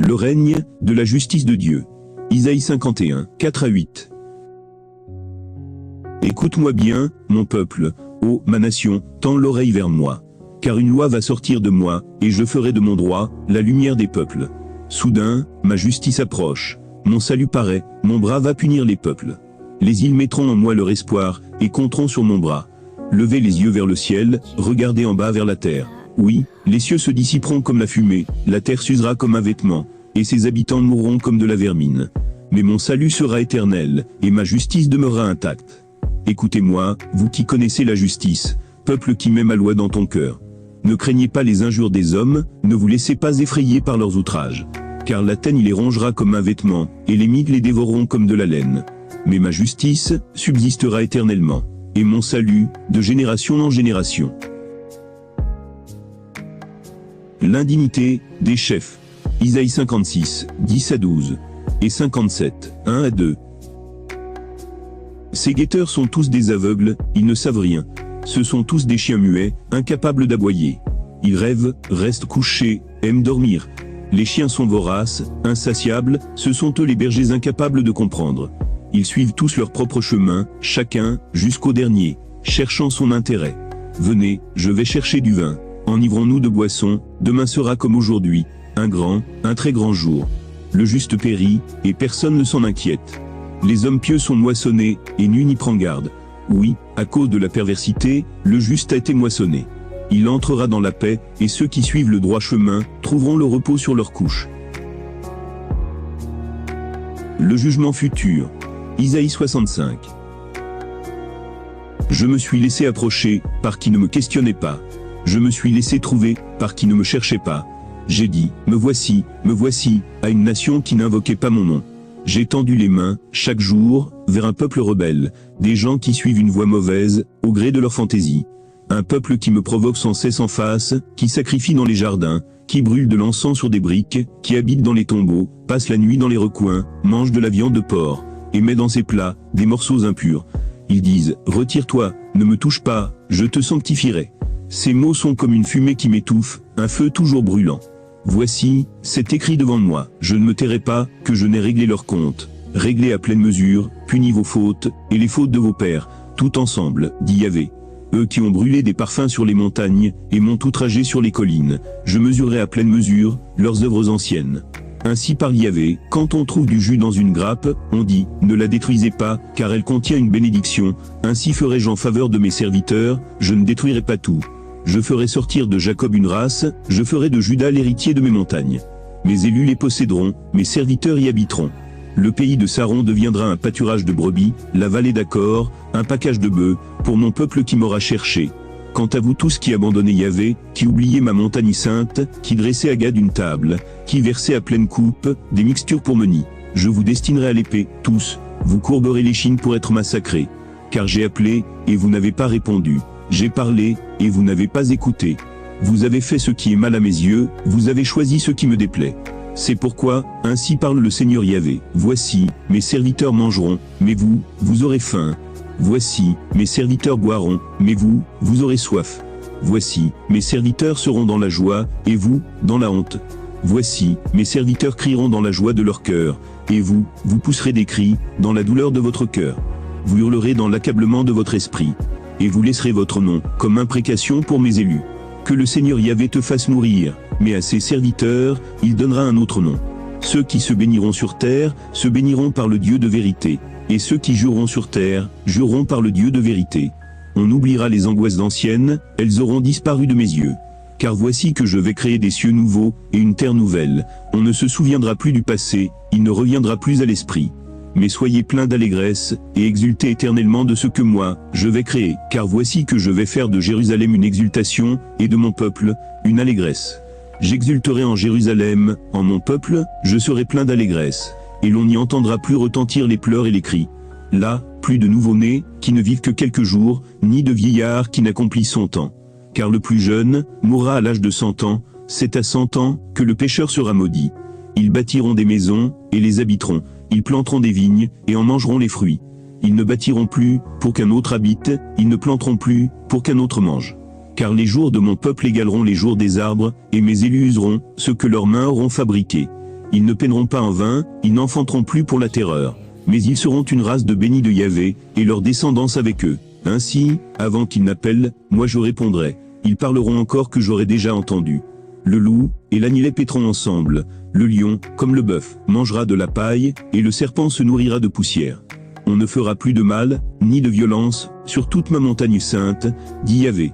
Le règne de la justice de Dieu. Isaïe 51, 4 à 8. Écoute-moi bien, mon peuple, ô ma nation, tends l'oreille vers moi. Car une loi va sortir de moi, et je ferai de mon droit la lumière des peuples. Soudain, ma justice approche. Mon salut paraît, mon bras va punir les peuples. Les îles mettront en moi leur espoir, et compteront sur mon bras. Levez les yeux vers le ciel, regardez en bas vers la terre. Oui, les cieux se dissiperont comme la fumée, la terre s'usera comme un vêtement, et ses habitants mourront comme de la vermine. Mais mon salut sera éternel, et ma justice demeurera intacte. Écoutez-moi, vous qui connaissez la justice, peuple qui met ma loi dans ton cœur. Ne craignez pas les injures des hommes, ne vous laissez pas effrayer par leurs outrages. Car la teigne les rongera comme un vêtement, et les migues les dévoreront comme de la laine. Mais ma justice subsistera éternellement, et mon salut, de génération en génération. L'indignité des chefs. Isaïe 56, 10 à 12. Et 57, 1 à 2. Ces guetteurs sont tous des aveugles, ils ne savent rien. Ce sont tous des chiens muets, incapables d'aboyer. Ils rêvent, restent couchés, aiment dormir. Les chiens sont voraces, insatiables, ce sont eux les bergers incapables de comprendre. Ils suivent tous leur propre chemin, chacun, jusqu'au dernier, cherchant son intérêt. Venez, je vais chercher du vin. Enivrons-nous de boissons, demain sera comme aujourd'hui, un très grand jour. Le juste périt, et personne ne s'en inquiète. Les hommes pieux sont moissonnés, et nul n'y prend garde. Oui, à cause de la perversité, le juste a été moissonné. Il entrera dans la paix, et ceux qui suivent le droit chemin, trouveront le repos sur leur couche. Le jugement futur. Isaïe 65. Je me suis laissé approcher, par qui ne me questionnait pas. Je me suis laissé trouver, par qui ne me cherchait pas. J'ai dit, me voici, à une nation qui n'invoquait pas mon nom. J'ai tendu les mains, chaque jour, vers un peuple rebelle, des gens qui suivent une voie mauvaise, au gré de leur fantaisie. Un peuple qui me provoque sans cesse en face, qui sacrifie dans les jardins, qui brûle de l'encens sur des briques, qui habite dans les tombeaux, passe la nuit dans les recoins, mange de la viande de porc, et met dans ses plats des morceaux impurs. Ils disent, retire-toi, ne me touche pas, je te sanctifierai. Ces mots sont comme une fumée qui m'étouffe, un feu toujours brûlant. Voici, c'est écrit devant moi, je ne me tairai pas, que je n'ai réglé leur compte. Réglez à pleine mesure, punis vos fautes, et les fautes de vos pères, tout ensemble, dit Yahvé. Eux qui ont brûlé des parfums sur les montagnes, et m'ont outragé sur les collines, je mesurerai à pleine mesure, leurs œuvres anciennes. Ainsi parle Yahvé, quand on trouve du jus dans une grappe, on dit, ne la détruisez pas, car elle contient une bénédiction, ainsi ferai-je en faveur de mes serviteurs, je ne détruirai pas tout. Je ferai sortir de Jacob une race, je ferai de Juda l'héritier de mes montagnes. Mes élus les posséderont, mes serviteurs y habiteront. Le pays de Saron deviendra un pâturage de brebis, la vallée d'Accor, un pacage de bœufs, pour mon peuple qui m'aura cherché. Quant à vous tous qui abandonnez Yahvé, qui oubliez ma montagne sainte, qui dressez à Gad une table, qui versez à pleine coupe des mixtures pour menu, je vous destinerai à l'épée, tous, vous courberez l'échine pour être massacrés. Car j'ai appelé, et vous n'avez pas répondu. J'ai parlé, et vous n'avez pas écouté. Vous avez fait ce qui est mal à mes yeux, vous avez choisi ce qui me déplaît. C'est pourquoi, ainsi parle le Seigneur Yahvé. Voici, mes serviteurs mangeront, mais vous, vous aurez faim. Voici, mes serviteurs boiront, mais vous, vous aurez soif. Voici, mes serviteurs seront dans la joie, et vous, dans la honte. Voici, mes serviteurs crieront dans la joie de leur cœur, et vous, vous pousserez des cris, dans la douleur de votre cœur. Vous hurlerez dans l'accablement de votre esprit. Et vous laisserez votre nom, comme imprécation pour mes élus. Que le Seigneur Yahvé te fasse mourir, mais à ses serviteurs, il donnera un autre nom. Ceux qui se béniront sur terre, se béniront par le Dieu de vérité, et ceux qui jureront sur terre, jureront par le Dieu de vérité. On oubliera les angoisses anciennes, elles auront disparu de mes yeux. Car voici que je vais créer des cieux nouveaux, et une terre nouvelle. On ne se souviendra plus du passé, il ne reviendra plus à l'esprit. Mais soyez pleins d'allégresse, et exultez éternellement de ce que moi, je vais créer, car voici que je vais faire de Jérusalem une exultation, et de mon peuple, une allégresse. J'exulterai en Jérusalem, en mon peuple, je serai plein d'allégresse, et l'on n'y entendra plus retentir les pleurs et les cris. Là, plus de nouveau-nés, qui ne vivent que quelques jours, ni de vieillards qui n'accomplissent son temps. Car le plus jeune, mourra à l'âge de 100 ans, c'est à 100 ans, que le pécheur sera maudit. Ils bâtiront des maisons, et les habiteront. Ils planteront des vignes, et en mangeront les fruits. Ils ne bâtiront plus, pour qu'un autre habite, ils ne planteront plus, pour qu'un autre mange. Car les jours de mon peuple égaleront les jours des arbres, et mes élus useront ce que leurs mains auront fabriqué. Ils ne peineront pas en vain, ils n'enfanteront plus pour la terreur. Mais ils seront une race de bénis de Yahvé, et leur descendance avec eux. Ainsi, avant qu'ils n'appellent, moi je répondrai. Ils parleront encore que j'aurai déjà entendu. Le loup et l'agnelet paîtront ensemble. Le lion, comme le bœuf, mangera de la paille, et le serpent se nourrira de poussière. On ne fera plus de mal, ni de violence, sur toute ma montagne sainte, dit Yahvé.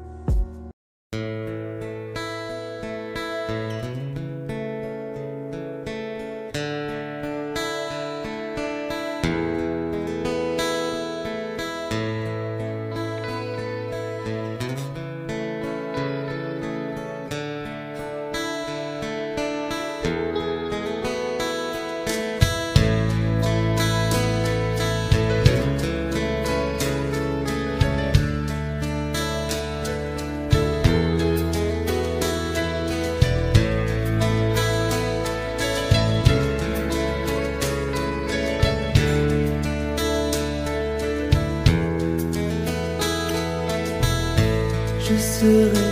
Je serai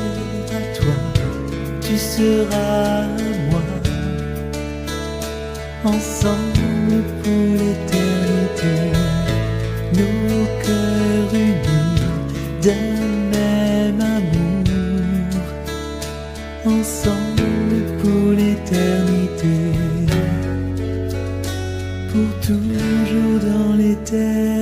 à toi, tu seras à moi, ensemble pour l'éternité, nos cœurs unis d'un même amour, ensemble pour l'éternité, pour toujours dans l'éternité.